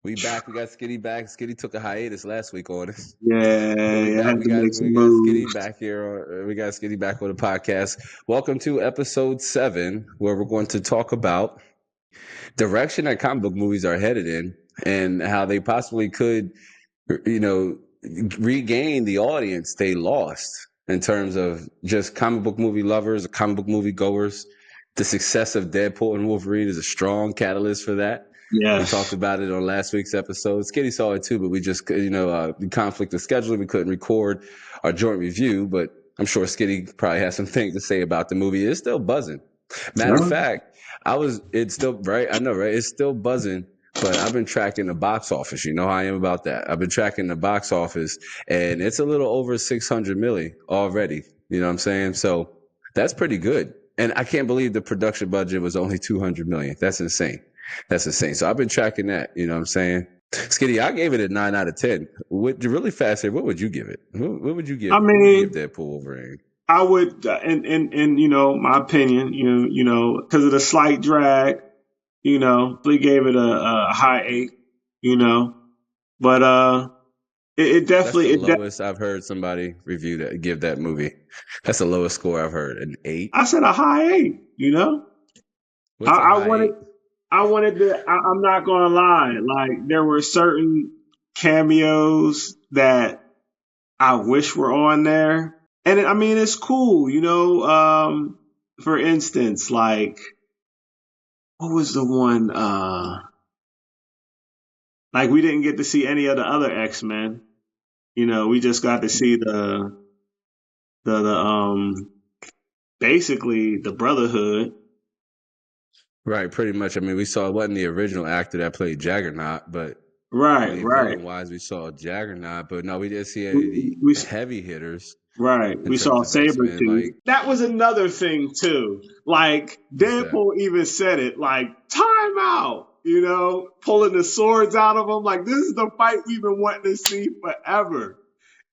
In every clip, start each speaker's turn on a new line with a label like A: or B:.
A: We back. We got Skitty back. Skitty took a hiatus last week on us.
B: Yeah,
A: But we
B: I
A: back.
B: had
A: We
B: to
A: got
B: make some
A: Skitty
B: moves.
A: back here. We got Skitty back on the podcast. Welcome to episode 7, where we're going to talk about direction that comic book movies are headed in and how they possibly could, regain the audience they lost in terms of just comic book movie lovers, comic book movie goers. The success of Deadpool and Wolverine is a strong catalyst for that. We talked
B: Yes.
A: about it on last week's episode. Skitty saw it too, but we just, the conflict of scheduling, we couldn't record our joint review, but I'm sure Skitty probably has some things to say about the movie. It's still buzzing. Matter of
B: Sure.
A: fact, it's still, right? I know, right? It's still buzzing, but I've been tracking the box office. You know how I am about that. I've been tracking the box office, and it's a little over 600 million already. You know what I'm saying? So that's pretty good. And I can't believe the production budget was only 200 million. That's insane. That's insane. So I've been tracking that. You know what I'm saying? Skitty, I gave it a 9 out of 10. Really fast here, what would you give it? What would you give?
B: I
A: What would you give
B: mean,
A: Deadpool Wolverine?
B: I would, in my opinion, because of the slight drag, we gave it a high 8, but it
A: That's the
B: definitely,
A: lowest I've heard somebody give that movie. That's the lowest score I've heard. An 8.
B: I said a high 8.
A: What's a
B: I
A: high
B: wanted,
A: 8?
B: I wanted to. I'm not gonna lie, like there were certain cameos that I wish were on there. And I mean, it's cool, for instance, like, what was the one, like we didn't get to see any of the other X-Men. We just got to see the basically the Brotherhood.
A: Right, pretty much. I mean, we saw it wasn't the original actor that played Juggernaut, but
B: Right,
A: villain wise, we saw Juggernaut, but no, we didn't see any of
B: we,
A: the
B: we
A: heavy hitters
B: Right.
A: in
B: We saw
A: terms of X-Men.
B: Sabretooth.
A: Like,
B: That was another thing too. Like
A: what's that?
B: Deadpool even said it, like, time out, pulling the swords out of them. Like, this is the fight we've been wanting to see forever.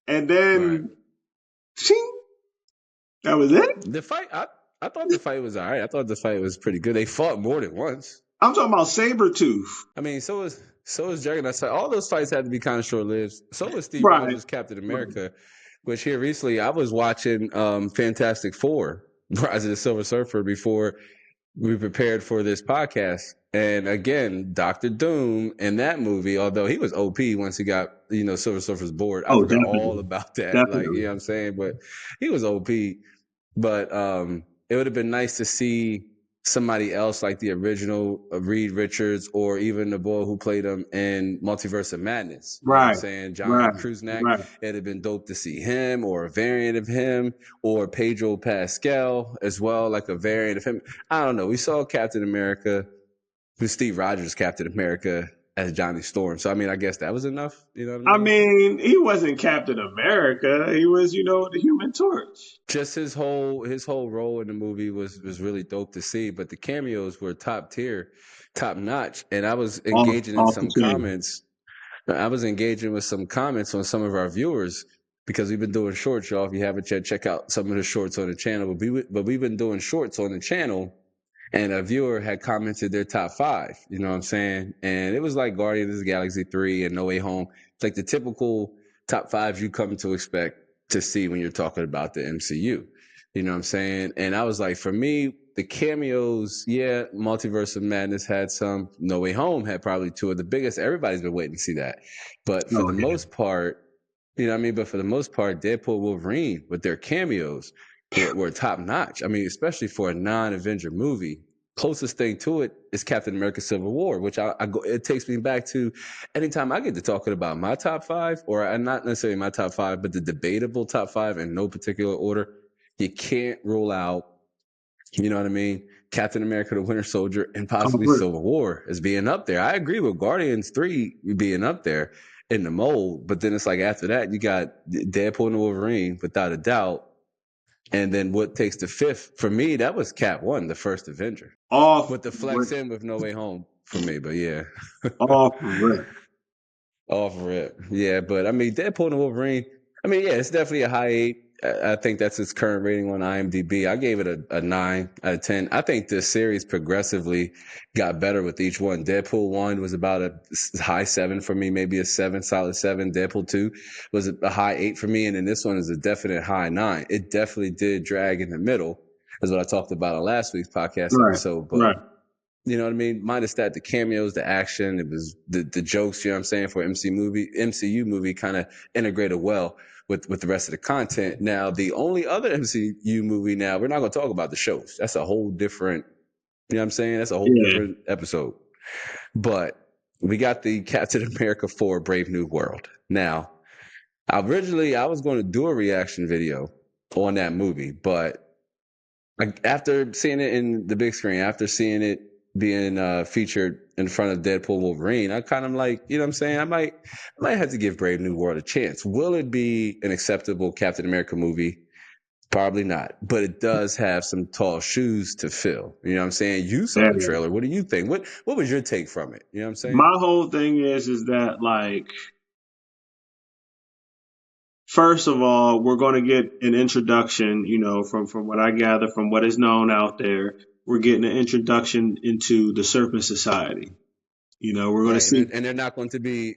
B: And
A: Right.
B: then shing, that was it.
A: The fight, I thought the fight was all right. I thought the fight was pretty good. They fought more than once.
B: I'm talking about Sabretooth.
A: I mean, so is Juggernaut. So all those fights had to be kind of short-lived. So was Steve
B: Right.
A: Rogers' Captain America, which here recently I was watching Fantastic Four, Rise of the Silver Surfer, before we prepared for this podcast. And again, Dr. Doom in that movie, although he was OP once he got, Silver Surfer's board. I forgot
B: definitely.
A: all about that.
B: Definitely.
A: Like, you know what I'm saying? But he was OP. But it would have been nice to see somebody else like the original Reed Richards, or even the boy who played him in Multiverse of Madness. You know what I'm saying? John Kruznak.
B: Right.
A: It'd have been dope to see him, or a variant of him, or Pedro Pascal as well, like a variant of him. I don't know. We saw Captain America, with Steve Rogers, Captain America, as Johnny Storm. So, I mean, I guess that was enough. You know what I mean?
B: I mean, he wasn't Captain America. He was, the Human Torch.
A: Just his whole role in the movie was really dope to see. But the cameos were top tier, top notch. And I was engaging in some comments. I was engaging with some comments on some of our viewers, because we've been doing shorts, y'all. If you haven't yet, check out some of the shorts on the channel. But we've been doing shorts on the channel. And a viewer had commented their top 5, you know what I'm saying? And it was like Guardians of the Galaxy 3 and No Way Home. It's like the typical top 5 you come to expect to see when you're talking about the MCU. You know what I'm saying? And I was like, for me, the cameos, yeah, Multiverse of Madness had some. No Way Home had probably 2 of the biggest. Everybody's been waiting to see that. But for the most part, you know what I mean? But for the most part, Deadpool, Wolverine, with their cameos, were top notch. I mean, especially for a non-Avenger movie. Closest thing to it is Captain America: Civil War, which it takes me back to anytime I get to talking about my top 5, or not necessarily my top 5, but the debatable top 5 in no particular order. You can't rule out, you know what I mean, Captain America: The Winter Soldier and possibly Civil War as being up there. I agree with Guardians 3 being up there in the mold, but then it's like after that, you got Deadpool and Wolverine, without a doubt. And then what takes the 5th? For me, that was Cap 1, the first Avenger. With the flex in with No Way Home for me, but yeah.
B: Off rip.
A: Off rip. Yeah, but I mean, Deadpool and Wolverine, I mean, yeah, it's definitely a high 8. I think that's its current rating on IMDb. I gave it a 9 out of 10. I think this series progressively got better with each one. Deadpool 1 was about a high 7 for me, maybe a 7, solid 7. Deadpool 2 was a high 8 for me, and then this one is a definite high 9. It definitely did drag in the middle, is what I talked about on last week's podcast episode. But you know what I mean? Minus that, the cameos, the action, it was the jokes, you know what I'm saying, for MCU movie kind of integrated well with the rest of the content. Now, the only other MCU movie now, we're not going to talk about the shows. That's a whole different, you know what I'm saying? That's a whole different episode. But we got the Captain America 4 Brave New World. Now, originally, I was going to do a reaction video on that movie, but after seeing it in the big screen, after seeing it being featured in front of Deadpool Wolverine, I kind of like, you know what I'm saying? I might have to give Brave New World a chance. Will it be an acceptable Captain America movie? Probably not, but it does have some tall shoes to fill. You know what I'm saying? You saw the trailer. What do you think? What was your take from it? You know what I'm saying?
B: My whole thing is that, like, first of all, we're going to get an introduction, you know, from what I gather, from what is known out there, we're getting an introduction into the Serpent Society. You know, we're going to see,
A: and they're not going to be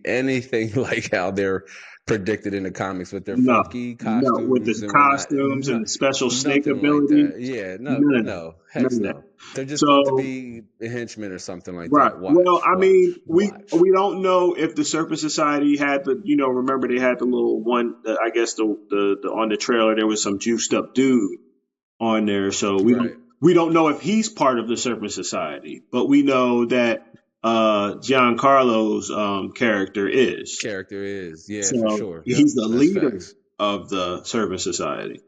A: anything like how they're predicted in the comics with their funky costumes,
B: with the costumes and the special snake ability.
A: Like that. Yeah, no, heck no. They're just going to be a henchman or something like that.
B: Well, I mean, we don't know if the Serpent Society had the, you know, remember they had the little one. I guess the on the trailer there was some juiced up dude on there, so we don't know if he's part of the Serpent Society, but we know that Giancarlo's character is.
A: Yeah,
B: so
A: for sure.
B: He's the leader of the Serpent Society.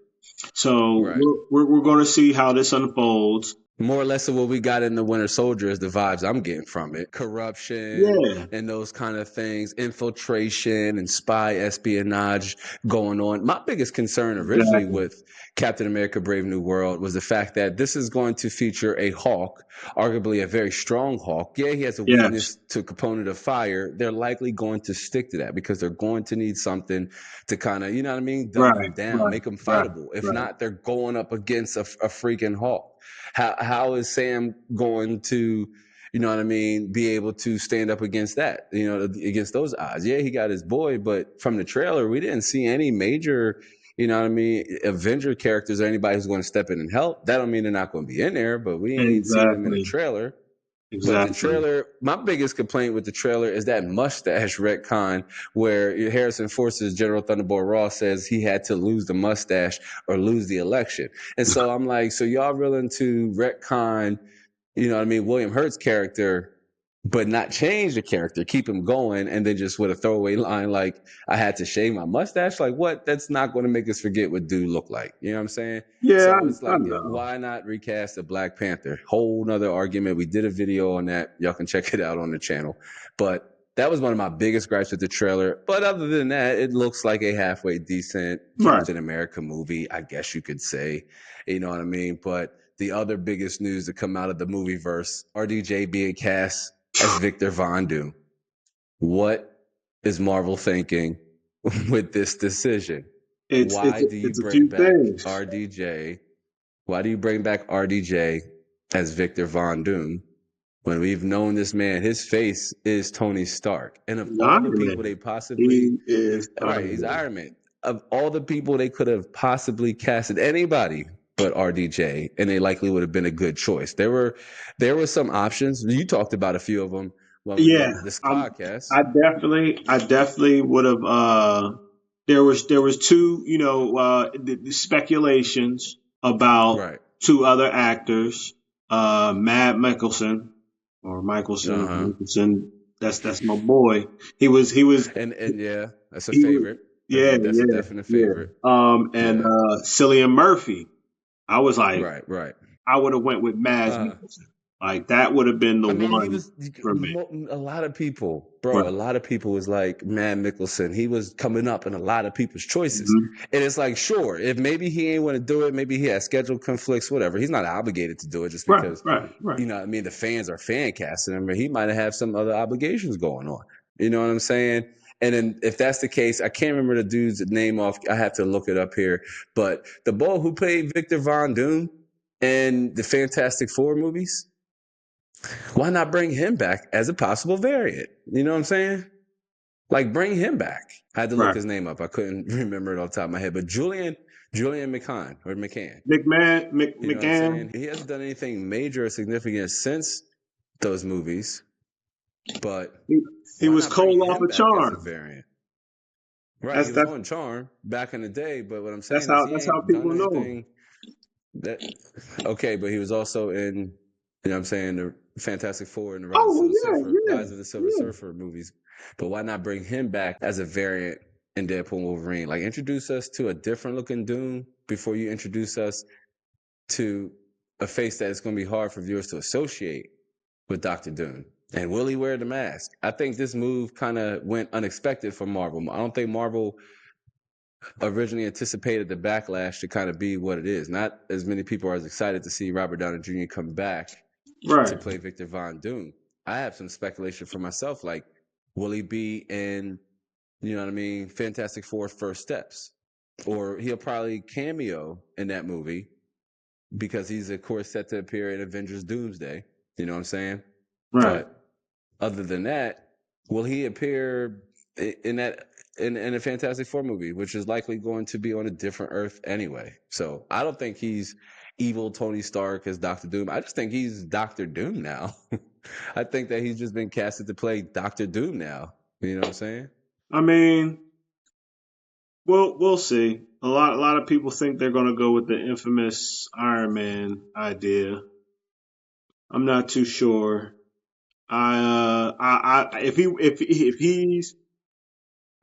B: So we're going to see how this unfolds.
A: More or less of what we got in the Winter Soldier is the vibes I'm getting from it. Corruption and those kind of things, infiltration and spy espionage going on. My biggest concern originally with Captain America Brave New World was the fact that this is going to feature a Hawk, arguably a very strong Hawk. Yeah, he has a weakness to a component of fire. They're likely going to stick to that because they're going to need something to kind of, you know what I mean, dumb him down, make him fightable. If not, they're going up against a freaking Hawk. How is Sam going to, you know what I mean, be able to stand up against that, you know, against those odds? Yeah, he got his boy, but from the trailer, we didn't see any major, you know what I mean, Avenger characters or anybody who's going to step in and help. That don't mean they're not going to be in there, but we ain't seen them in the trailer. But the trailer, my biggest complaint with the trailer is that mustache retcon where Harrison Ford's General Thunderbolt Ross says he had to lose the mustache or lose the election. And so I'm like, so y'all willing to retcon, you know what I mean, William Hurt's character, but not change the character, keep him going, and then just with a throwaway line like, I had to shave my mustache? Like, what? That's not going to make us forget what dude looked like. You know what I'm saying?
B: Yeah,
A: so it's like, why not recast a Black Panther? Whole nother argument. We did a video on that. Y'all can check it out on the channel. But that was one of my biggest gripes with the trailer. But other than that, it looks like a halfway decent Captain America movie, I guess you could say. You know what I mean? But the other biggest news to come out of the movieverse, RDJ being cast as Victor Von Doom. What is Marvel thinking with this decision? Why do you bring back RDJ? Why do you bring back RDJ as Victor Von Doom when we've known this man? His face is Tony Stark, and of all the people they possibly he's Iron Man. Of all the people they could have possibly casted, anybody but RDJ, and they likely would have been a good choice. There were some options. You talked about a few of them when we did this podcast.
B: I definitely would have. There was two, you know, the speculations about two other actors, Matt Mickelson or Mickelson. That's my boy. He was
A: and yeah, that's a favorite. That's a definite favorite.
B: And Cillian Murphy. I was like, I would have went with Mads Mikkelsen. Like, that would have been the one for me.
A: A lot of people, a lot of people was like, Mads Mikkelsen. He was coming up in a lot of people's choices. And it's like, sure, if maybe he ain't want to do it, maybe he has schedule conflicts, whatever. He's not obligated to do it just because, you know what I mean, the fans are fan casting him, but he might have some other obligations going on. You know what I'm saying? And then if that's the case, I can't remember the dude's name off. I have to look it up here. But the boy who played Victor Von Doom in the Fantastic Four movies, why not bring him back as a possible variant? You know what I'm saying? Like, bring him back. I had to look his name up. I couldn't remember it off the top of my head. But Julian McCann.
B: McMahon.
A: You know what I'm saying? He hasn't done anything major or significant since those movies. But
B: he was cold off a Charm.
A: As a variant. Right, he was on Charm back in the day, but what I'm saying is he
B: that's how people know him.
A: Okay, but he was also in, you know what I'm saying, the Fantastic Four and the Rise of the Silver Surfer movies. But why not bring him back as a variant in Deadpool Wolverine? Like, introduce us to a different looking Doom before you introduce us to a face that is going to be hard for viewers to associate with Dr. Doom. And will he wear the mask? I think this move kind of went unexpected for Marvel. I don't think Marvel originally anticipated the backlash to kind of be what it is. Not as many people are as excited to see Robert Downey Jr. come back to play Victor Von Doom. I have some speculation for myself, like, will he be in, you know what I mean, Fantastic Four First Steps? Or he'll probably cameo in that movie because he's, of course, set to appear in Avengers Doomsday. You know what I'm saying?
B: Right.
A: But other than that, will he appear in a Fantastic Four movie, which is likely going to be on a different Earth anyway? So I don't think he's evil Tony Stark as Dr. Doom. I just think he's Dr. Doom now. I think that he's just been casted to play Dr. Doom now. You know what I'm saying?
B: I mean, we'll see. A lot of people think they're going to go with the infamous Iron Man idea. I'm not too sure. If he's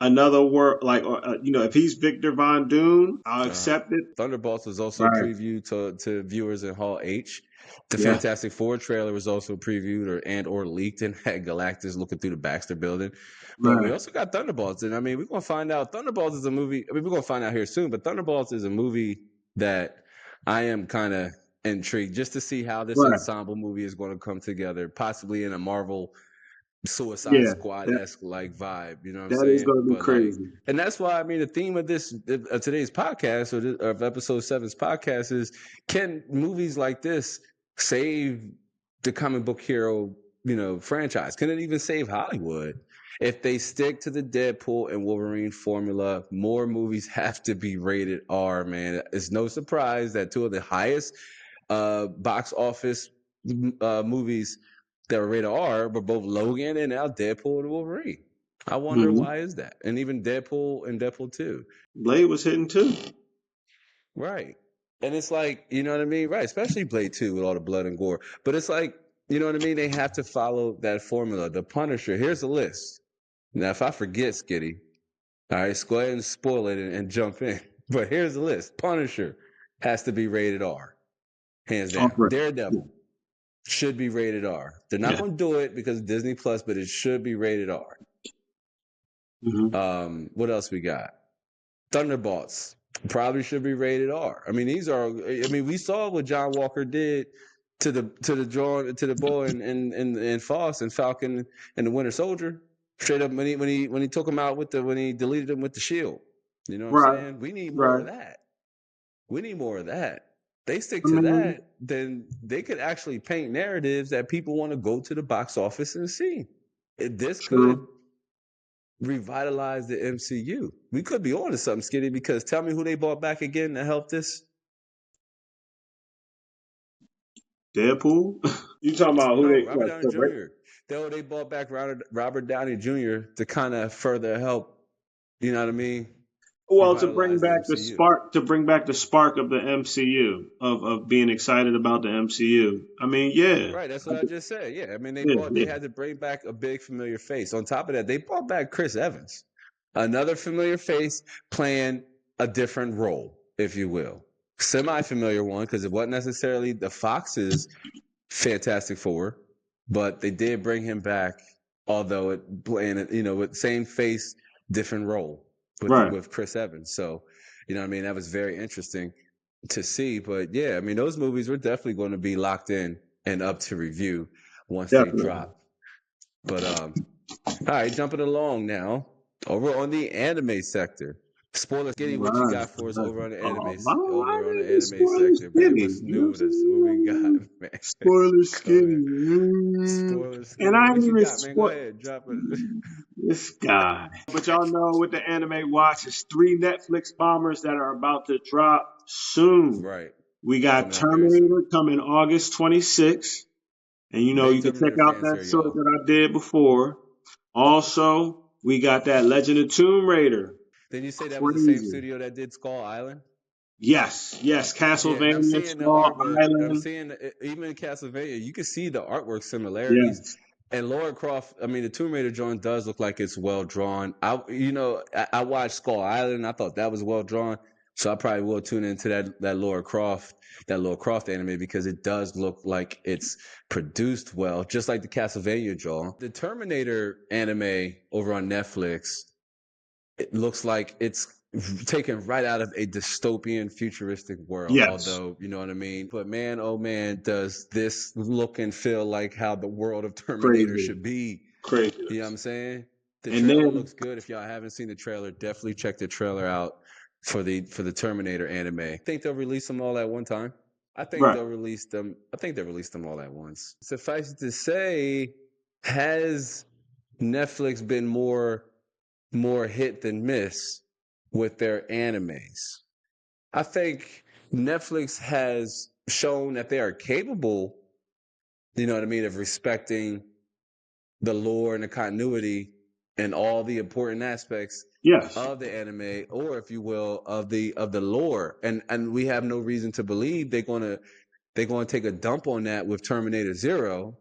B: another word, like, if he's Victor Von Doom, I'll accept it.
A: Thunderbolts was also previewed to viewers in Hall H. The Fantastic Four trailer was also previewed or leaked and had Galactus looking through the Baxter building. But we also got Thunderbolts. And I mean, we're going to find out. Thunderbolts is a movie. I mean, we're going to find out here soon. But Thunderbolts is a movie that I am kind of intrigued just to see how this ensemble movie is going to come together, possibly in a Marvel Suicide Squad-esque like vibe, you know what I'm saying?
B: That is going to be crazy.
A: And that's why, I mean, the theme of today's podcast or of episode 7's podcast is, can movies like this save the comic book hero, franchise? Can it even save Hollywood? If they stick to the Deadpool and Wolverine formula, more movies have to be rated R, man. It's no surprise that two of the highest box office movies that were rated R were both Logan and now Deadpool and Wolverine. I wonder why is that? And even Deadpool and Deadpool 2.
B: Blade was hitting too.
A: Right. And it's like, you know what I mean? Right. Especially Blade 2 with all the blood and gore. But it's like, you know what I mean? They have to follow that formula. The Punisher, here's a list. Now, if I forget, Skitty, all right, go ahead and spoil it and jump in. But here's the list. Punisher has to be rated R. Hands down. Daredevil should be rated R. They're not going to do it because of Disney Plus, but it should be rated R. What else we got? Thunderbolts probably should be rated R. I mean, we saw what John Walker did to the boy in Foss and Falcon and the Winter Soldier. Straight up when he took him out when he deleted him with the shield. You know what I'm saying? We need more of that. We need more of that. They stick to that, then they could actually paint narratives that people want to go to the box office and see. This could revitalize the MCU. We could be on to something, Skitty, because tell me who they brought back again to help this?
B: Deadpool? You talking about who
A: Robert Downey Jr. They brought back Robert Downey Jr. to kind of further help, you know what I mean?
B: Well, to bring back the spark of the MCU, of being excited about the MCU. I mean,
A: right. That's what I just said. Yeah, I mean, they had to bring back a big familiar face. On top of that, they brought back Chris Evans, another familiar face playing a different role, if you will, semi-familiar one, because it wasn't necessarily the Fox's Fantastic Four, but they did bring him back, although it playing with same face, different role. With Chris Evans. So, you know what I mean? That was very interesting to see. But yeah, I mean, those movies were definitely going to be locked in and up to review once they drop. But all right, jumping along now. Over on the anime sector. Spoiler Skinny, what you got for us over on the anime sector, man? What's new with us? What we got, man?
B: Spoiler
A: Go ahead.
B: Skinny.
A: Spoiler
B: And
A: Skinny.
B: I ain't
A: What you
B: even
A: got, man? Go ahead. Drop it.
B: this guy. But y'all know with the anime watch, it's 3 Netflix bombers that are about to drop soon.
A: Right.
B: We got
A: Coming out very soon.
B: Terminator coming August 26th. And you know,
A: Big
B: you can check
A: Terminator
B: out
A: fans
B: that
A: here,
B: source
A: y'all.
B: that I did before. Also, we got that Legend of Tomb Raider.
A: Did you say that was the same
B: Crazy.
A: studio that did Skull Island?
B: Yes,
A: Yeah, and I'm
B: Castlevania,
A: seeing the
B: Skull
A: artwork. I'm
B: Island.
A: seeing even in Castlevania, you can see the artwork similarities.
B: Yes.
A: And Lara Croft, I mean, the Tomb Raider drawing does look like it's well drawn. I watched Skull Island. I thought that was well drawn, so I probably will tune into that Lara Croft anime because it does look like it's produced well, just like the Castlevania draw. The Terminator anime over on Netflix, it looks like it's taken right out of a dystopian futuristic world,
B: Yes.
A: although, you know what I mean? But man, oh man, does this look and feel like how the world of Terminator
B: Crazy.
A: should be.
B: Crazy.
A: You know what I'm saying? The
B: And
A: trailer
B: then,
A: looks good. If y'all haven't seen the trailer, definitely check the trailer out for the Terminator anime. I think they'll release them all at one time. I think they'll release them all at once. Suffice it to say, has Netflix been more hit than miss with their animes? I think Netflix has shown that they are capable, you know what I mean, of respecting the lore and the continuity and all the important aspects of the anime, or if you will, of the lore. And we have no reason to believe they're gonna take a dump on that with Terminator Zero.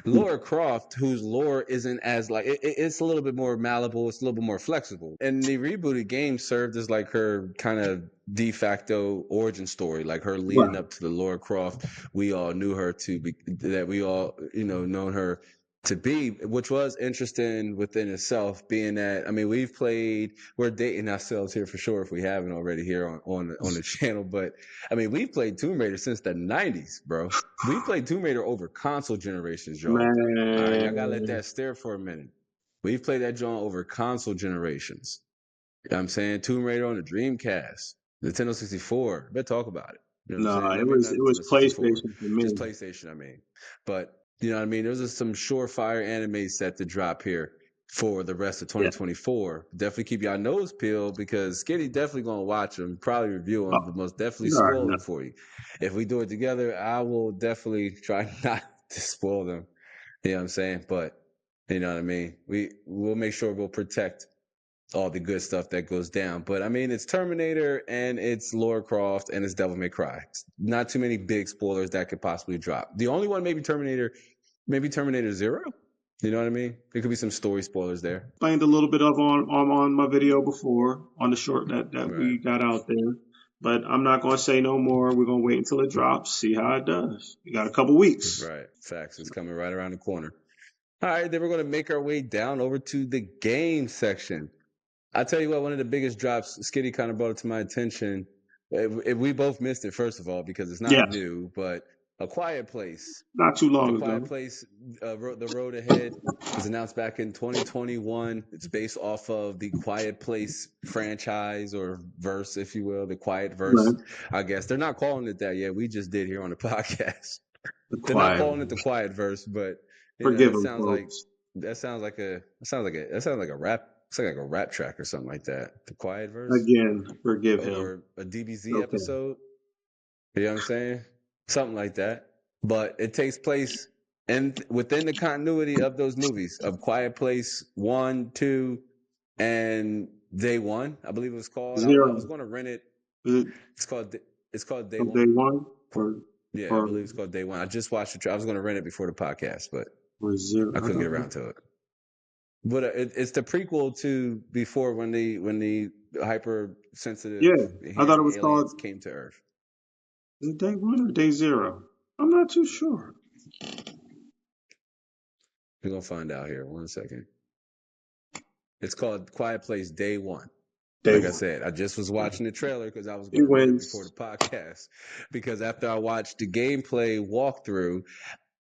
A: Lara Croft, whose lore isn't as like it's a little bit more malleable, it's a little bit more flexible. And the rebooted game served as like her kind of de facto origin story, like her leading up to the Lara Croft we all knew her to be, that we all known her to be, which was interesting within itself, being that, I mean, we're dating ourselves here for sure if we haven't already here on the channel, but I mean, we've played Tomb Raider since the 90s, bro. We played Tomb Raider over console generations, y'all.
B: man.
A: All right, y'all gotta let that stare for a minute. We've played that joint over console generations. You know what I'm saying? Tomb Raider on the Dreamcast, Nintendo 64. Better talk about it. You know what I'm saying? Maybe not
B: It
A: Nintendo
B: was
A: 64,
B: PlayStation for me.
A: just PlayStation, I mean. But, you know what I mean? There's some surefire anime set to drop here for the rest of 2024. Yeah. Definitely keep y'all nose peeled because Skinny definitely going to watch them, probably review them, but most definitely spoil them for you. If we do it together, I will definitely try not to spoil them. You know what I'm saying? But, you know what I mean? We'll make sure we'll protect all the good stuff that goes down. But I mean, it's Terminator and it's Lara Croft and it's Devil May Cry. Not too many big spoilers that could possibly drop. The only one maybe Terminator Zero. You know what I mean? There could be some story spoilers there.
B: Explained a little bit of on my video before on the short that we got out there. But I'm not going to say no more. We're going to wait until it drops, see how it does. We got a couple weeks.
A: Right. Facts. It's coming right around the corner. All right. Then we're going to make our way down over to the game section. I tell you what, one of the biggest drops, Skitty kind of brought it to my attention. We both missed it, first of all, because it's not new, but A Quiet Place.
B: Not too long ago.
A: A Quiet Place, The Road Ahead was announced back in 2021. It's based off of the Quiet Place franchise or verse, if you will, the Quiet Verse, I guess. They're not calling it that yet. We just did here on the podcast. They're not calling it the Quiet Verse, but
B: forgive
A: it
B: them, folks.
A: That sounds like a rap. It's like a rap track or something like that. The Quiet Verse.
B: Again, forgive him.
A: Or a DBZ episode. You know what I'm saying? Something like that. But it takes place within the continuity of those movies of Quiet Place 1, 2, and Day One. I believe it was called. I was going to rent it. It's called Day One.
B: Day One.
A: I believe it's called Day One. I just watched it. I was going to rent it before the podcast, but I couldn't get around to it. But it's the prequel to before when the hypersensitive
B: I thought it was
A: aliens
B: called
A: came to Earth.
B: Is it Day One or Day Zero? I'm not too sure.
A: We're gonna find out here. 1 second. It's called Quiet Place Day One. I said, I just was watching the trailer because I was going to rent it before the podcast. Because after I watched the gameplay walkthrough,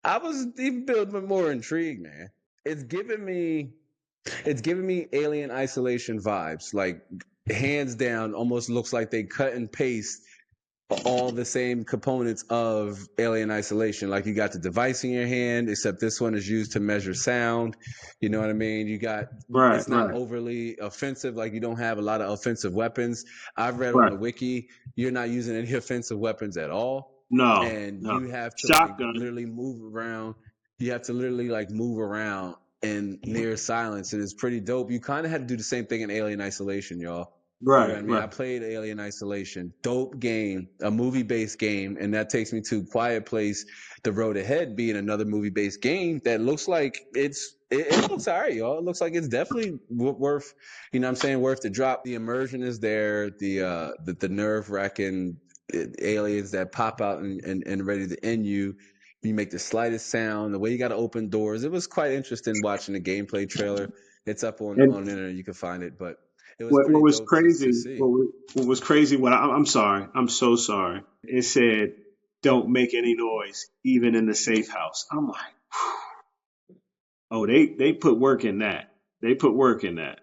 A: I was even a bit more intrigued, man. It's giving me It's giving me Alien Isolation vibes, like hands down. Almost looks like they cut and paste all the same components of Alien Isolation. Like you got the device in your hand, except this one is used to measure sound. You know what I mean?
B: Right,
A: It's not
B: right,
A: overly offensive. Like you don't have a lot of offensive weapons. I've read on
B: right.
A: the wiki, you're not using any offensive weapons at all.
B: No,
A: And
B: no.
A: you have to like
B: Shotgun.
A: literally move around. You have to literally like move around in near silence. And it's pretty dope. You kind of had to do the same thing in Alien Isolation, y'all. You know what
B: Right,
A: I mean?
B: right.
A: I played Alien Isolation, dope game, a movie-based game, and that takes me to Quiet Place, The Road Ahead being another movie-based game that looks like it looks all right, y'all. It looks like it's definitely worth, you know what I'm saying, worth the drop. The immersion is there, the nerve-wracking aliens that pop out and ready to end you. You make the slightest sound, the way you got to open doors. It was quite interesting watching the gameplay trailer. It's up on the
B: And
A: internet, you can find it, but it was
B: what
A: pretty
B: was
A: dope to
B: crazy?
A: see.
B: What was crazy? I'm sorry. I'm so sorry. It said, "Don't make any noise, even in the safe house." I'm like, oh, they put work in that. They put work in that.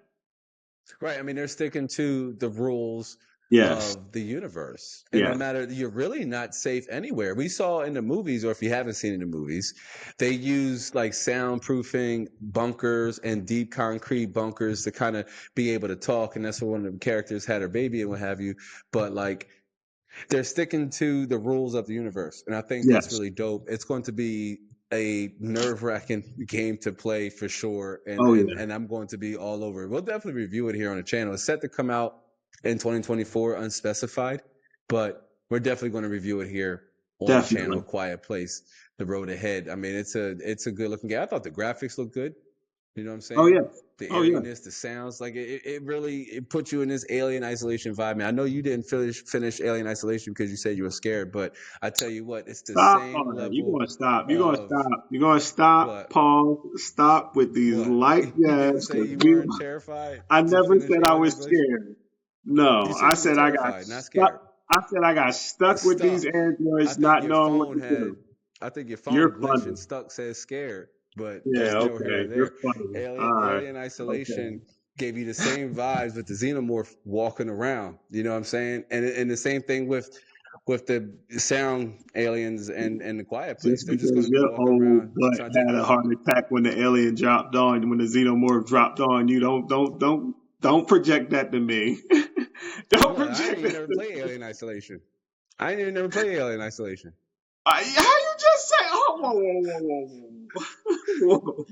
A: Right. I mean, they're sticking to the rules
B: Yes,
A: of the universe. And no
B: yes,
A: matter, you're really not safe anywhere. We saw in the movies, or if you haven't seen in the movies, they use like soundproofing bunkers and deep concrete bunkers to kind of be able to talk. And that's where one of the characters had her baby and what have you. But like, they're sticking to the rules of the universe, and I think that's
B: yes.
A: really dope. It's going to be a nerve-wracking game to play for sure, and
B: Oh
A: and
B: yeah,
A: and I'm going to be all over it. We'll definitely review it here on the channel. It's set to come out in 2024, unspecified, but we're definitely going to review it here on the channel.
B: definitely.
A: Quiet Place, The Road Ahead. I mean, it's a good looking game. I thought the graphics looked good. You know what I'm
B: Oh
A: saying?
B: yeah,
A: The
B: oh yeah.
A: eeriness, the sounds, like it really it puts you in this Alien Isolation vibe. Man, I know you didn't finish Alien Isolation because you said you were scared, but I tell you what, it's the
B: Stop
A: same
B: all that. You're
A: level
B: gonna stop. You're gonna
A: of
B: stop. You're gonna stop.
A: what
B: Pause. Stop with these
A: what
B: light
A: you didn't
B: jabs.
A: say
B: Cause
A: you
B: we.
A: weren't terrified
B: I
A: to
B: never
A: finish
B: said I
A: Alien
B: was
A: Isolation.
B: scared.
A: You
B: No,
A: said
B: I
A: you were
B: said I got
A: terrified, not
B: stuck.
A: scared.
B: I said I got stuck with these
A: Stuck. I
B: androids,
A: think
B: not
A: your
B: knowing what
A: phone
B: to
A: had.
B: do.
A: I think your phone
B: You're
A: glitched and
B: funny.
A: stuck says scared, but
B: Yeah.
A: that's neither here
B: Okay.
A: nor
B: You're
A: there.
B: funny. All right.
A: Alien
B: Okay.
A: Isolation gave you the same vibes with the xenomorph walking around. You know what I'm saying? And the same thing with the sound aliens and the Quiet Place.
B: Just
A: They're just going
B: because
A: to be
B: your
A: walking around
B: old butt
A: trying to take
B: had
A: you
B: a
A: out.
B: heart attack when the alien dropped on, when the xenomorph dropped on you, don't project that to me. Don't
A: Well, I ain't
B: project
A: even
B: that
A: never
B: to
A: played
B: me.
A: Alien Isolation. I ain't even never played Alien Isolation.
B: How you just say? Oh, whoa, whoa, whoa, whoa, whoa.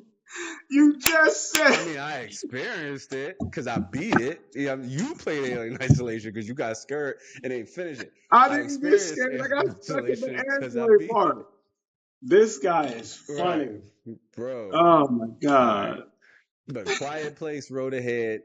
B: You just said.
A: I mean, I experienced it because I beat it. You played Alien Isolation because you got scared and ain't finish it.
B: I
A: I
B: didn't get
A: experienced
B: scared. I
A: Alien
B: got stuck in the
A: Isolation because I
B: android
A: beat it.
B: part. This guy is
A: Right,
B: funny.
A: bro.
B: Oh my
A: All right,
B: god.
A: but Quiet Place, Road Ahead,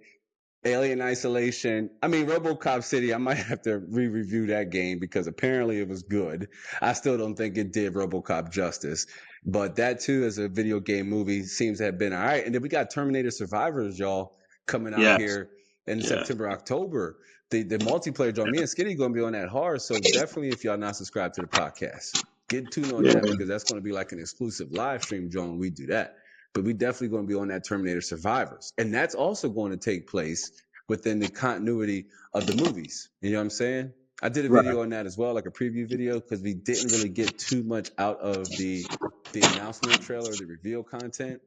A: Alien Isolation. I mean, RoboCop City. I might have to re-review that game because apparently it was good. I still don't think it did RoboCop justice, but that too, as a video game movie, seems to have been all right. And then we got Terminator Survivors, y'all, coming out
B: Yes.
A: here in
B: Yes.
A: September, October. The multiplayer joint. Me and Skinny gonna be on that hard. So definitely, if y'all not subscribed to the podcast, get tuned on
B: Yeah.
A: that because that's going to be like an exclusive live stream joint when we do that. But we definitely going to be on that Terminator Survivors, and that's also going to take place within the continuity of the movies. You know what I'm saying? I did a
B: Right.
A: video on that as well, like a preview video, because we didn't really get too much out of the announcement trailer, the reveal content.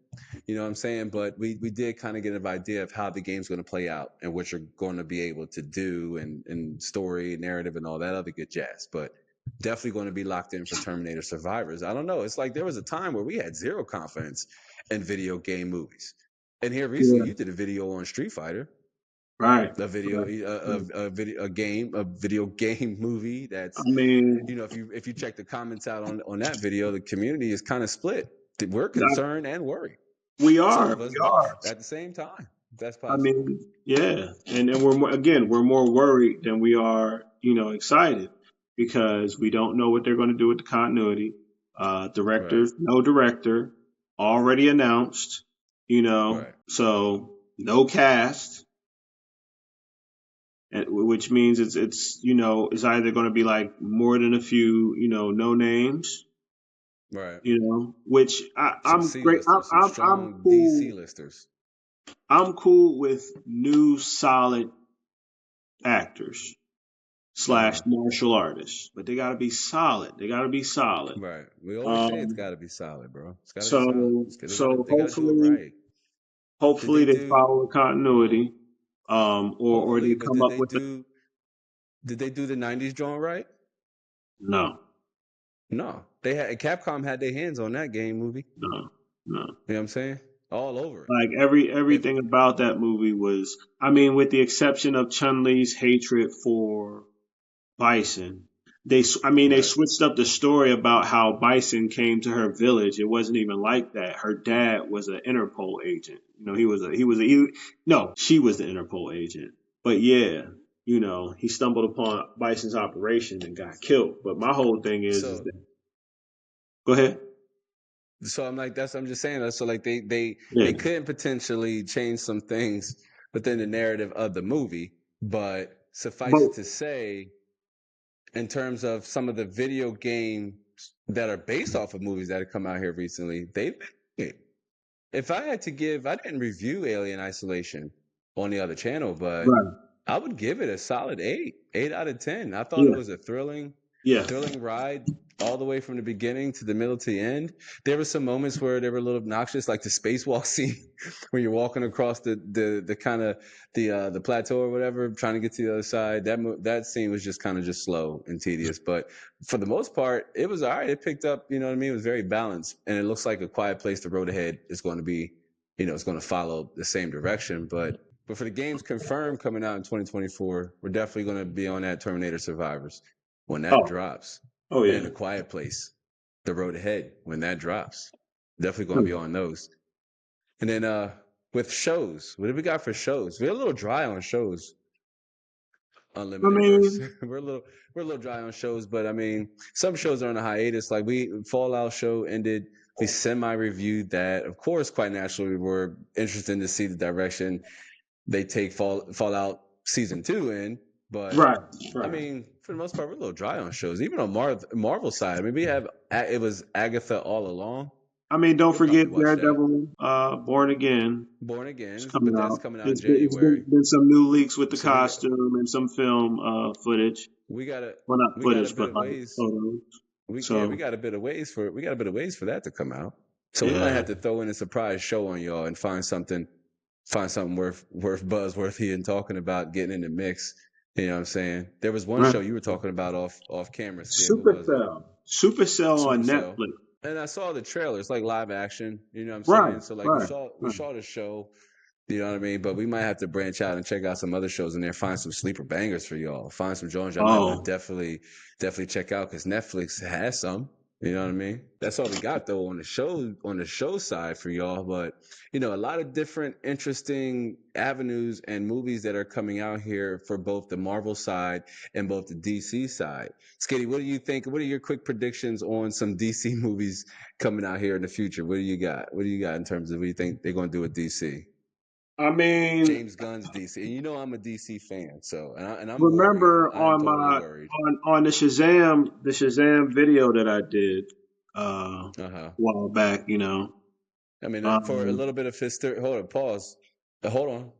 A: You know what I'm saying? But we did kind of get an idea of how the game's going to play out and what you're going to be able to do and story, narrative, and all that other good jazz. But definitely going to be locked in for Terminator Survivors. I don't know. It's like there was a time where we had zero confidence in video game movies. And here recently,
B: Yeah.
A: you did a video on Street Fighter,
B: Right.
A: a video,
B: Right. Right.
A: a video game movie.
B: I
A: That's,
B: mean,
A: if you check the comments out on that video, the community is kind of split. We're
B: that,
A: concerned and worried.
B: we
A: Some
B: are.
A: of
B: We
A: us
B: are.
A: both at the same time. If that's
B: I
A: possible.
B: mean, yeah. And we're more, again, we're more worried than we are, excited because we don't know what they're going to do with the continuity.
A: Right.
B: No director, already announced,
A: Right.
B: so no cast. Which means it's either going to be like more than a few no names,
A: Right.
B: which
A: Some
B: I'm great.
A: C-listers, some
B: I'm
A: strong DC
B: cool.
A: listers.
B: I'm cool with new solid actors slash martial artists, but they gotta be solid. They gotta be solid.
A: Right. We always say it's
B: Um,
A: got to be solid, bro. It's got to be solid.
B: so
A: They got to
B: so
A: they got to do it
B: hopefully
A: right. Did
B: hopefully
A: they
B: they
A: do
B: follow the continuity. Or
A: hopefully,
B: they
A: but
B: come up with
A: did they do the 90s drawing right?
B: no,
A: No. They had Capcom had their hands on that game movie.
B: no, no.
A: You know what I'm saying? All over it.
B: Like
A: If
B: everything about that movie was, I mean, with the exception of Chun-Li's hatred for Bison. They
A: right.
B: switched up the story about how Bison came to her village. It wasn't even like that. Her dad was an Interpol agent. You know, no, she was the Interpol agent. But yeah, he stumbled upon Bison's operation and got killed. But my whole thing is
A: So
B: that, go ahead.
A: I'm like I'm just saying that. So like they
B: Yeah.
A: couldn't potentially change some things within the narrative of the movie, but suffice
B: But
A: it to say, in terms of some of the video games that are based off of movies that have come out here recently, they've been. If I had to give, I didn't review Alien Isolation on the other channel, but
B: right.
A: I would give it a solid 8 out of 10. I thought it
B: Yeah.
A: was a thrilling
B: Yeah.
A: ride all the way from the beginning to the middle to the end. There were some moments where they were a little obnoxious, like the spacewalk scene where you're walking across the kind of the plateau or whatever, trying to get to the other side. That scene was just kind of just slow and tedious, but for the most part, it was all right. It picked up, you know what I mean? It was very balanced, and it looks like A Quiet Place, the road ahead is going to be, it's going to follow the same direction, but for the games confirmed coming out in 2024, we're definitely going to be on that Terminator Survivors when that
B: Oh.
A: drops,
B: Oh
A: and
B: yeah.
A: A Quiet Place, The Road Ahead, when that drops. Definitely going
B: Oh,
A: to be on those. And then with shows, what do we got for shows? We're a little dry on shows.
B: I
A: Unlimited verse.
B: mean,
A: We're a little dry on shows, but I mean, some shows are on a hiatus. Like Fallout show ended. We semi-reviewed that. Of course, quite naturally, we were interested to see the direction they take Fallout season 2 in. But
B: right.
A: I
B: Right.
A: mean, for the most part, we're a little dry on shows. Even on Marvel side, I mean, it was Agatha all along.
B: I mean, don't
A: We'll probably
B: forget
A: watch that.
B: Daredevil, Born Again.
A: Born
B: It's
A: Again,
B: coming
A: but that's
B: out.
A: coming out in
B: It's been,
A: January.
B: been some new leaks with the
A: So
B: costume and some film footage.
A: we got a
B: Well, not
A: we got a
B: footage,
A: bit
B: but
A: of
B: like
A: ways.
B: photos.
A: We
B: So
A: got a bit of ways for that to come out. So we might
B: yeah,
A: have to throw in a surprise show on y'all and find something worth buzzworthy and talking about getting in the mix. You know what I'm saying? There was one
B: right.
A: show you were talking about off camera, Skid. What was it?
B: Supercell on
A: Supercell.
B: Netflix.
A: And I saw the trailer. It's like live action. You know what I'm
B: Right,
A: saying? So like
B: right,
A: we
B: right.
A: saw the show. You know what I mean? But we might have to branch out and check out some other shows in there. Find some sleeper bangers for y'all. Find some Jones y'all might want to
B: Oh,
A: definitely check out because Netflix has some. You know what I mean? That's all we got though on the show side for y'all. But a lot of different interesting avenues and movies that are coming out here for both the Marvel side and both the DC side. Skitty, what do you think? What are your quick predictions on some DC movies coming out here in the future? What do you got? What do you got in terms of what you think they're going to do with DC?
B: I mean,
A: James Gunn's DC. And I'm a DC fan, so I'm worried.
B: remember
A: I'm
B: on
A: totally
B: my
A: worried.
B: on the Shazam video that I did a
A: Uh-huh.
B: while back,
A: I mean, for a
B: um,
A: little bit of history, hold on, pause. Hold on.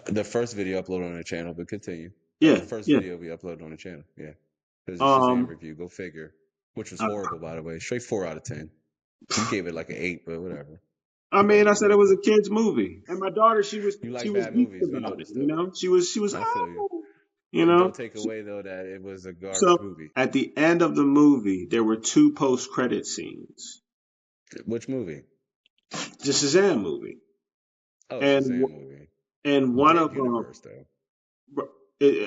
A: The first video uploaded on the channel, but continue. That was
B: yeah,
A: the first
B: yeah.
A: video we uploaded on the channel. Yeah. It was a Shazam
B: Um,
A: review. Go figure. Which was
B: I,
A: horrible, by the way. Straight 4 out of 10. You gave it like an 8, but whatever.
B: I
A: Better
B: mean, I
A: than
B: said it was a
A: nothing.
B: kids movie, and my daughter, she was
A: You
B: she
A: like
B: was
A: bad
B: geeked
A: movies. We
B: about it.
A: noticed, though.
B: She was
A: I feel you.
B: oh, you
A: It don't
B: know.
A: take away, though, that it was a garbage
B: So
A: movie.
B: at the end of the movie, there were two post-credit scenes.
A: Which movie?
B: The Shazam movie,
A: Oh,
B: and
A: Shazam movie.
B: and one
A: Big
B: of them.
A: universe, though.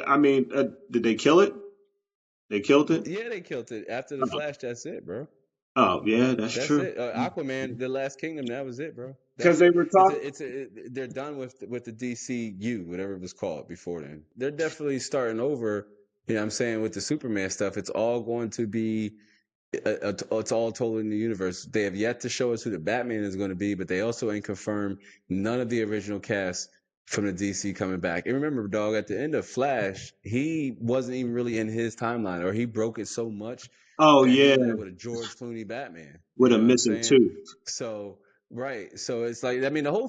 B: I mean, did they kill it? They killed it.
A: Yeah, they killed it. After the
B: Oh,
A: Flash, that's it, bro.
B: oh, yeah, that's
A: That's
B: true.
A: it. Aquaman, The Last Kingdom, that was it, bro.
B: Because
A: That's
B: they
A: it.
B: were talking.
A: They're done with the DCU, whatever it was called before then. They're definitely starting over. You know what I'm saying, with the Superman stuff, it's all going to be it's all told in the universe. They have yet to show us who the Batman is going to be, but they also ain't confirmed none of the original cast from the DC coming back. And remember, dog, at the end of Flash, he wasn't even really in his timeline, or he broke it so much
B: Oh
A: that he
B: yeah,
A: ended up with a George Clooney Batman.
B: with
A: You
B: a
A: know what I'm
B: missing
A: saying?
B: tooth.
A: So Right. So it's like, I mean, the whole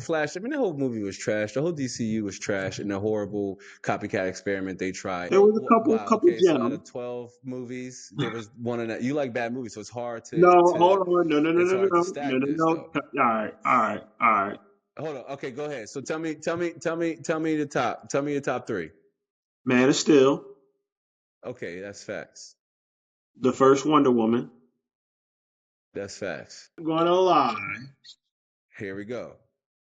A: movie was trash. The whole DCU was trash, and the horrible copycat experiment they tried.
B: There was a
A: Wow.
B: couple
A: Okay. So out
B: gems.
A: of 12 movies, there was one in that. You like bad movies, so it's hard
B: No,
A: to
B: hold on. No, no, no,
A: it's
B: no, no,
A: hard to
B: no, no,
A: stack
B: no,
A: this
B: no.
A: though.
B: All right, all right, all right.
A: Hold on. Okay, go ahead. So tell me your top three.
B: Man of Steel,
A: Okay, that's facts.
B: the first Wonder Woman.
A: That's facts.
B: I'm gonna lie.
A: Here we go.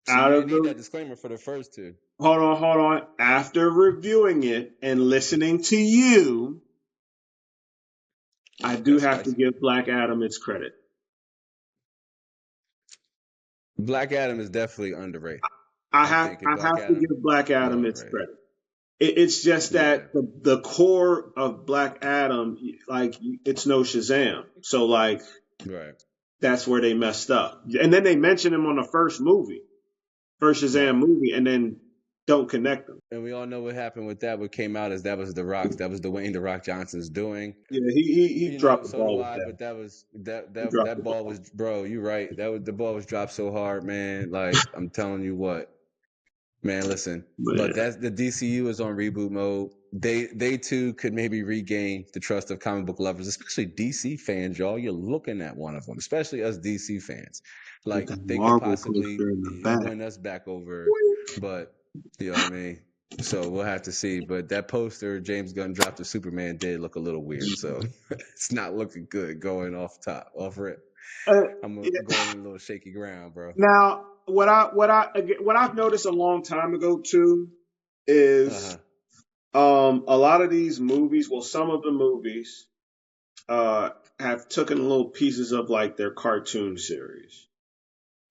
A: So you
B: Out
A: didn't
B: of
A: need
B: the
A: that disclaimer for the first two.
B: hold on. After reviewing it and listening to you, I do
A: That's
B: have to
A: spicy.
B: give Black Adam its credit.
A: Black Adam is definitely underrated.
B: I
A: I'm
B: have
A: thinking
B: I
A: Black
B: have to
A: Adam,
B: give Black
A: well
B: Adam its
A: underrated.
B: credit. It's just
A: Yeah.
B: that the core of Black Adam, like it's no Shazam. So like
A: Right.
B: that's where they messed up. And then they mention him on the first Shazam
A: Right.
B: movie, and then don't connect them.
A: And we all know what happened with that. What came out is that was The Rock's. That was Dwayne The Rock Johnson's doing.
B: Yeah, he
A: You know,
B: dropped the
A: so do
B: ball with
A: I.
B: that.
A: But that was
B: He dropped the
A: that ball
B: ball.
A: was, bro. You right. The ball was dropped so hard, man. Like I'm telling you what. Man, listen, but
B: Man,
A: that's the DCU is on reboot mode. They too could maybe regain the trust of comic book lovers, especially DC fans, y'all. You're looking at one of them, especially us DC fans.
B: with
A: Like
B: that
A: they could
B: Marvel
A: possibly
B: poster in the back.
A: win us back over, but you know what I mean? So we'll have to see. But that poster James Gunn dropped of Superman did look a little weird. So it's not looking good going off rip.
B: Uh,
A: I'm
B: yeah.
A: going in a little shaky ground, bro.
B: Now, what I've noticed a long time ago too is
A: Uh-huh.
B: a lot of these movies. Well, some of the movies have taken little pieces of like their cartoon series,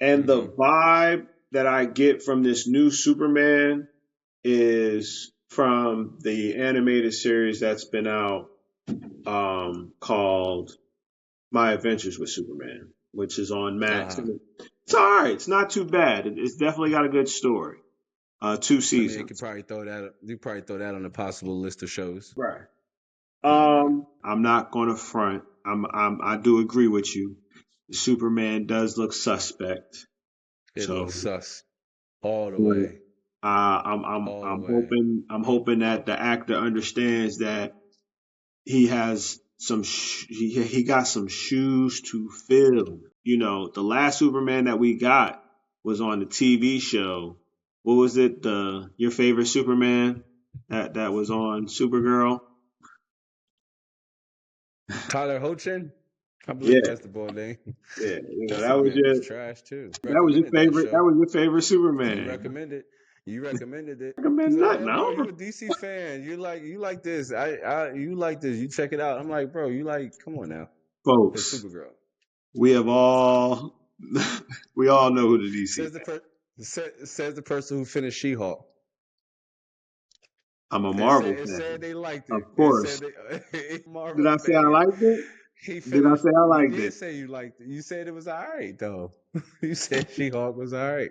B: and the
A: Mm-hmm.
B: vibe that I get from this new Superman is from the animated series that's been out called My Adventures with Superman, which is on Max.
A: Uh-huh.
B: It's all right. It's not too bad. It's definitely got a good story. 2
A: I mean, you could
B: seasons.
A: probably throw that. You probably throw that on a possible list of shows.
B: Right.
A: Mm-hmm.
B: I'm not going to front. I do agree with you. Superman does look suspect.
A: It
B: So
A: looks sus all the
B: uh,
A: way, all the
B: I'm
A: way.
B: hoping that the actor understands that he has he got some shoes to fill. You know, the last Superman that we got was on the TV show. What was it? Your favorite Superman that was on Supergirl?
A: Tyler Hoechlin, I believe
B: Yeah,
A: that's the boy name.
B: yeah. You know,
A: That Superman was trash too.
B: that was your
A: Recommended that
B: favorite. That
A: show.
B: was your favorite
A: You
B: Superman.
A: recommended. You recommended it. He's
B: Recommend
A: like,
B: nothing.
A: yeah, bro, you a DC fan. You like this. You like this. You check it out. I'm like, bro, you like. Come on now. It's
B: Folks,
A: Supergirl.
B: we have all we all know who the DC
A: Says
B: fan.
A: says the person who finished She-Hulk.
B: I'm a Marvel
A: It said
B: fan,
A: they liked
B: of
A: it. It said
B: course.
A: they
B: Did
A: Marvel
B: I say I
A: fan.
B: liked it?
A: He
B: Did I
A: finished.
B: say I
A: You
B: liked
A: did
B: it?
A: say you liked it. You said it was all right though. You said She-Hulk was all right.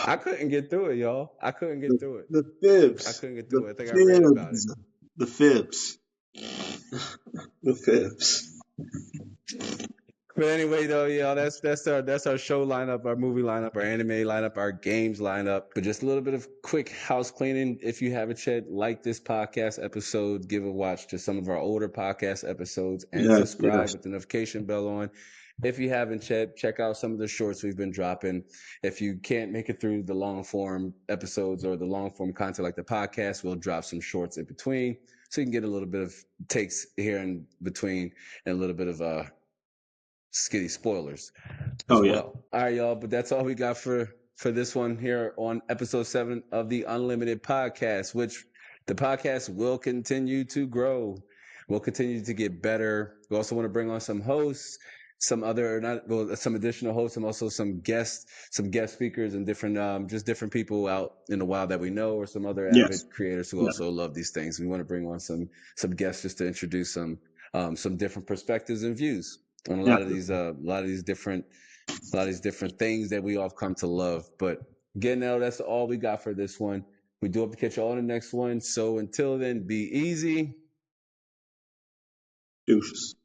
A: I couldn't get through it, y'all. I couldn't get through it.
B: The
A: I
B: fibs,
A: couldn't get
B: the
A: through it. I think I read about it.
B: fibs, the fibs, the fibs.
A: But anyway, though, yeah, that's our show lineup, our movie lineup, our anime lineup, our games lineup. But just a little bit of quick house cleaning. If you haven't yet, like this podcast episode, give a watch to some of our older podcast episodes, and
B: Yes,
A: subscribe
B: yes.
A: with the notification bell on. If you haven't yet, check out some of the shorts we've been dropping. If you can't make it through the long form episodes or the long form content like the podcast, we'll drop some shorts in between, so you can get a little bit of takes here in between and a little bit of skitty spoilers as
B: Oh yeah.
A: well. All right, y'all, but that's all we got for this one here on episode 7 of the Unlimited Podcast, which the podcast will continue to grow. We'll continue to get better. We also want to bring on some hosts, some additional hosts, and also some guest speakers and different just different people out in the wild that we know, or some other
B: Yes.
A: avid creators who
B: Yeah.
A: also love these things. We want to bring on some guests just to introduce some different perspectives and views on a
B: Yeah.
A: lot of these different things that we all come to love. But again, now that's all we got for this one. We do hope to catch you all in the next one. So until then, be easy.
B: Deuces.